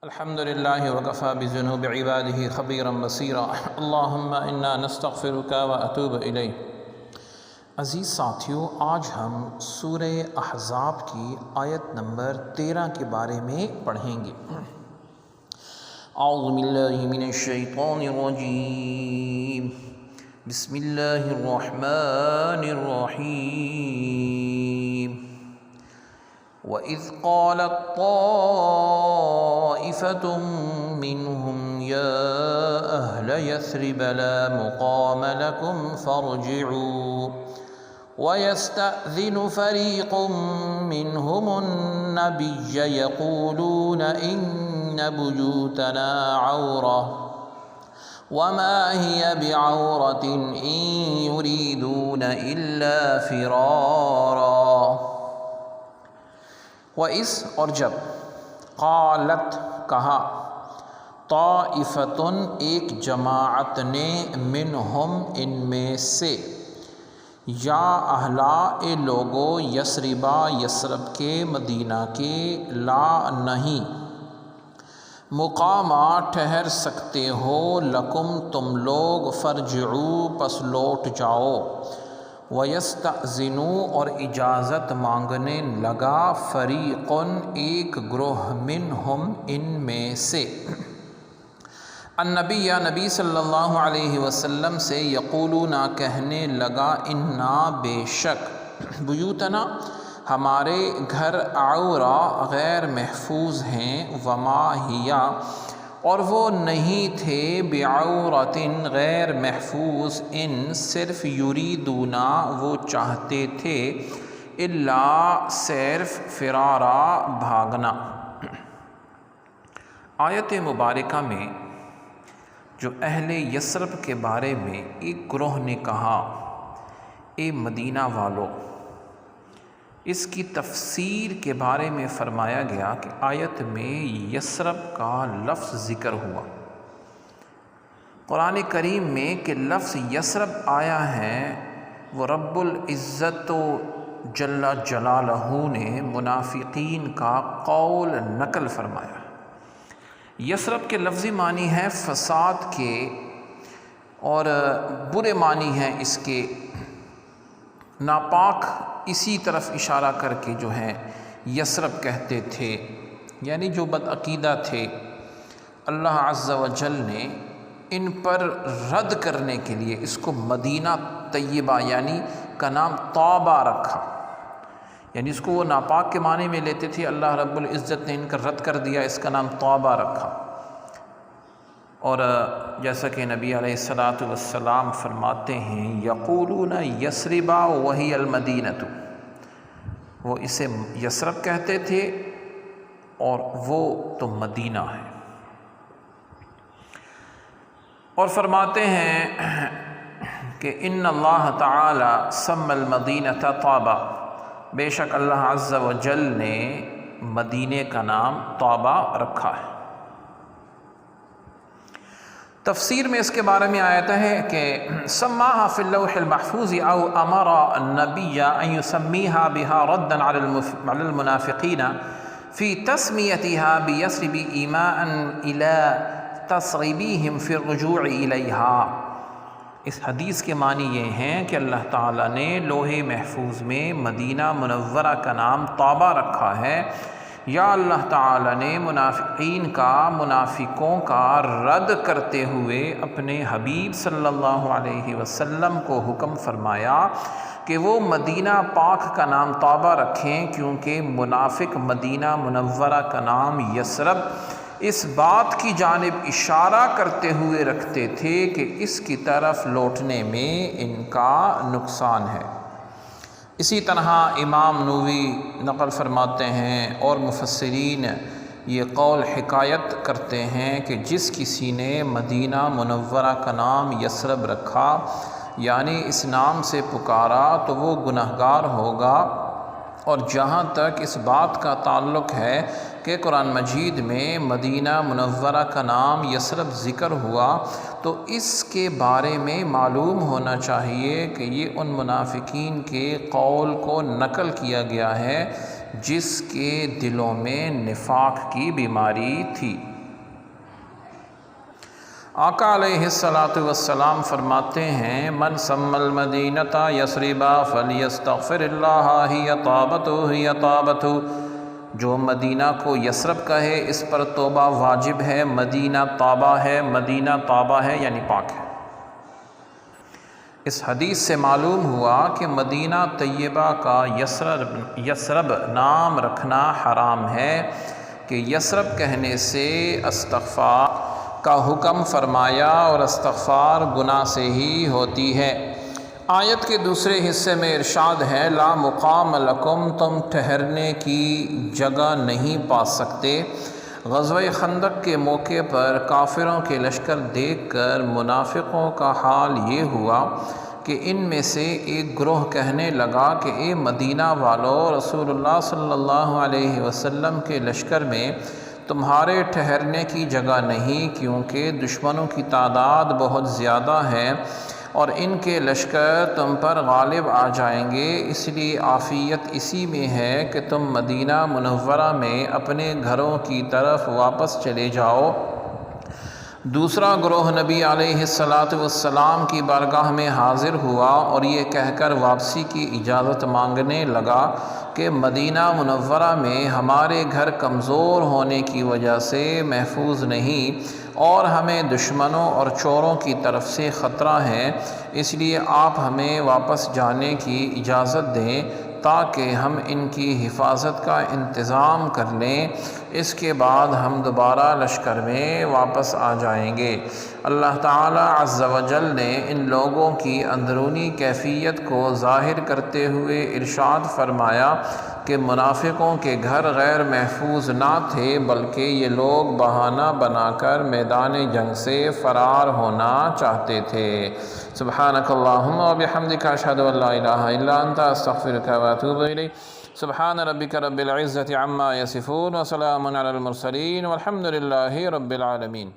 الحمد للہ وکفی بذنوب عبادہ خبیرا بصیرا اللہم انا نستغفرک واتوب الیک۔ عزیز ساتھیو، آج ہم سورہ احزاب کی آیت نمبر 13 کے بارے میں پڑھیں گے۔ اعوذ باللہ من الشیطان الرجیم، بسم اللہ الرحمن الرحیم۔ وَإِذْ قَالَتْ طَائِفَةٌ مِّنْهُمْ يَا أَهْلَ يَثْرِبَ لَا مُقَامَ لَكُمْ فَارْجِعُوا وَيَسْتَأْذِنُ فَرِيقٌ مِّنْهُمُ النَّبِيَّ يَقُولُونَ إِنَّ بُيُوتَنَا عَوْرَةٌ وَمَا هِيَ بِعَوْرَةٍ إِن يُرِيدُونَ إِلَّا فِرَارًا۔ وَإِذْ اور جب، قالت کہا، طائفتٌ ایک جماعت نے، منہم ان میں سے، یا اہلا اے لوگو، یثربا یثرب کے، مدینہ کے، لا نہیں، مقامہ ٹھہر سکتے ہو، لکم تم لوگ، فرجعوا پس لوٹ جاؤ، وَيَسْتَأْذِنُوا اور اجازت مانگنے لگا، فریقٌ ایک گروہ، منہم ان میں سے، النبی نبی صلی اللہ علیہ وسلم سے، یقولون کہنے لگا، انا بے شک، بیوتنا ہمارے گھر، عورہ غیر محفوظ ہیں، وما ہیا اور وہ نہیں تھے، بعورۃ غیر محفوظ، ان صرف، یریدونا وہ چاہتے تھے، الا صرف، فرارا بھاگنا۔ آیت مبارکہ میں جو اہل یثرب کے بارے میں ایک گروہ نے کہا، اے مدینہ والو، اس کی تفسیر کے بارے میں فرمایا گیا کہ آیت میں یثرب کا لفظ ذکر ہوا۔ قرآن کریم میں کہ لفظ یثرب آیا ہے، وہ رب العزت جل جلالہ نے منافقین کا قول نقل فرمایا۔ یثرب کے لفظی معنی ہے فساد کے، اور برے معنی ہیں اس کے، ناپاک، اسی طرف اشارہ کر کے جو ہے یثرب کہتے تھے، یعنی جو بدعقیدہ تھے۔ اللہ عز و جل نے ان پر رد کرنے کے لیے اس کو مدینہ طیبہ یعنی کا نام طابہ رکھا، یعنی اس کو وہ ناپاک کے معنی میں لیتے تھے، اللہ رب العزت نے ان کا رد کر دیا، اس کا نام طابہ رکھا۔ اور جیسا کہ نبی علیہ السلام فرماتے ہیں، یقولون یثربا وہی المدینۃ، وہ اسے یثرب کہتے تھے اور وہ تو مدینہ ہے۔ اور فرماتے ہیں کہ ان اللہ تعالی سمی المدینۃ طابہ، بے شک اللہ عز و جل نے مدینے کا نام طابہ رکھا ہے۔ تفسیر میں اس کے بارے میں آیت ہے کہ سماها فی اللوح المحفوظ او امر النبی ان یسمیها بها ردا علی المنافقین فی تسمیتها بیثرب ایماء الی تصغیبهم فی الرجوع الیہا۔ اس حدیث کے معنی یہ ہیں کہ اللہ تعالیٰ نے لوح محفوظ میں مدینہ منورہ کا نام طابہ رکھا ہے، یا اللہ تعالیٰ نے منافقوں کا رد کرتے ہوئے اپنے حبیب صلی اللہ علیہ وسلم کو حکم فرمایا کہ وہ مدینہ پاک کا نام طابہ رکھیں، کیونکہ منافق مدینہ منورہ کا نام یثرب اس بات کی جانب اشارہ کرتے ہوئے رکھتے تھے کہ اس کی طرف لوٹنے میں ان کا نقصان ہے۔ اسی طرح امام نووی نقل فرماتے ہیں اور مفسرین یہ قول حکایت کرتے ہیں کہ جس کسی نے مدینہ منورہ کا نام یثرب رکھا، یعنی اس نام سے پکارا، تو وہ گنہگار ہوگا۔ اور جہاں تک اس بات کا تعلق ہے کہ قرآن مجید میں مدینہ منورہ کا نام یثرب ذکر ہوا، تو اس کے بارے میں معلوم ہونا چاہیے کہ یہ ان منافقین کے قول کو نقل کیا گیا ہے جس کے دلوں میں نفاق کی بیماری تھی۔ آقا علیہ السلام فرماتے ہیں من سمی المدینۃ یثربا فلیستغفر اللہ ہی طابتہ، جو مدینہ کو یثرب کہے اس پر توبہ واجب ہے۔ مدینہ طابہ ہے، مدینہ طابہ ہے یعنی پاک ہے۔ اس حدیث سے معلوم ہوا کہ مدینہ طیبہ کا یثرب نام رکھنا حرام ہے، کہ یثرب کہنے سے استغفار کا حکم فرمایا، اور استغفار گناہ سے ہی ہوتی ہے۔ آیت کے دوسرے حصے میں ارشاد ہے لا مقام لکم، تم ٹھہرنے کی جگہ نہیں پا سکتے۔ غزوہ خندق کے موقع پر کافروں کے لشکر دیکھ کر منافقوں کا حال یہ ہوا کہ ان میں سے ایک گروہ کہنے لگا کہ اے مدینہ والو، رسول اللہ صلی اللہ علیہ وسلم کے لشکر میں تمہارے ٹھہرنے کی جگہ نہیں، کیونکہ دشمنوں کی تعداد بہت زیادہ ہے اور ان کے لشکر تم پر غالب آ جائیں گے، اس لیے عافیت اسی میں ہے کہ تم مدینہ منورہ میں اپنے گھروں کی طرف واپس چلے جاؤ۔ دوسرا گروہ نبی علیہ السلام کی بارگاہ میں حاضر ہوا اور یہ کہہ کر واپسی کی اجازت مانگنے لگا کہ مدینہ منورہ میں ہمارے گھر کمزور ہونے کی وجہ سے محفوظ نہیں اور ہمیں دشمنوں اور چوروں کی طرف سے خطرہ ہے، اس لیے آپ ہمیں واپس جانے کی اجازت دیں تاکہ ہم ان کی حفاظت کا انتظام کر لیں، اس کے بعد ہم دوبارہ لشکر میں واپس آ جائیں گے۔ اللہ تعالیٰ عز و جل نے ان لوگوں کی اندرونی کیفیت کو ظاہر کرتے ہوئے ارشاد فرمایا کہ منافقوں کے گھر غیر محفوظ نہ تھے، بلکہ یہ لوگ بہانہ بنا کر میدان جنگ سے فرار ہونا چاہتے تھے۔ سبحانک اللہم و بحمدک، اشہد ان لا الہ الا انت، استغفرک و اتوب الیک۔ سبحان ربک رب العزۃ عما یصفون، وسلام علی المرسلین، والحمد للہ رب العالمین۔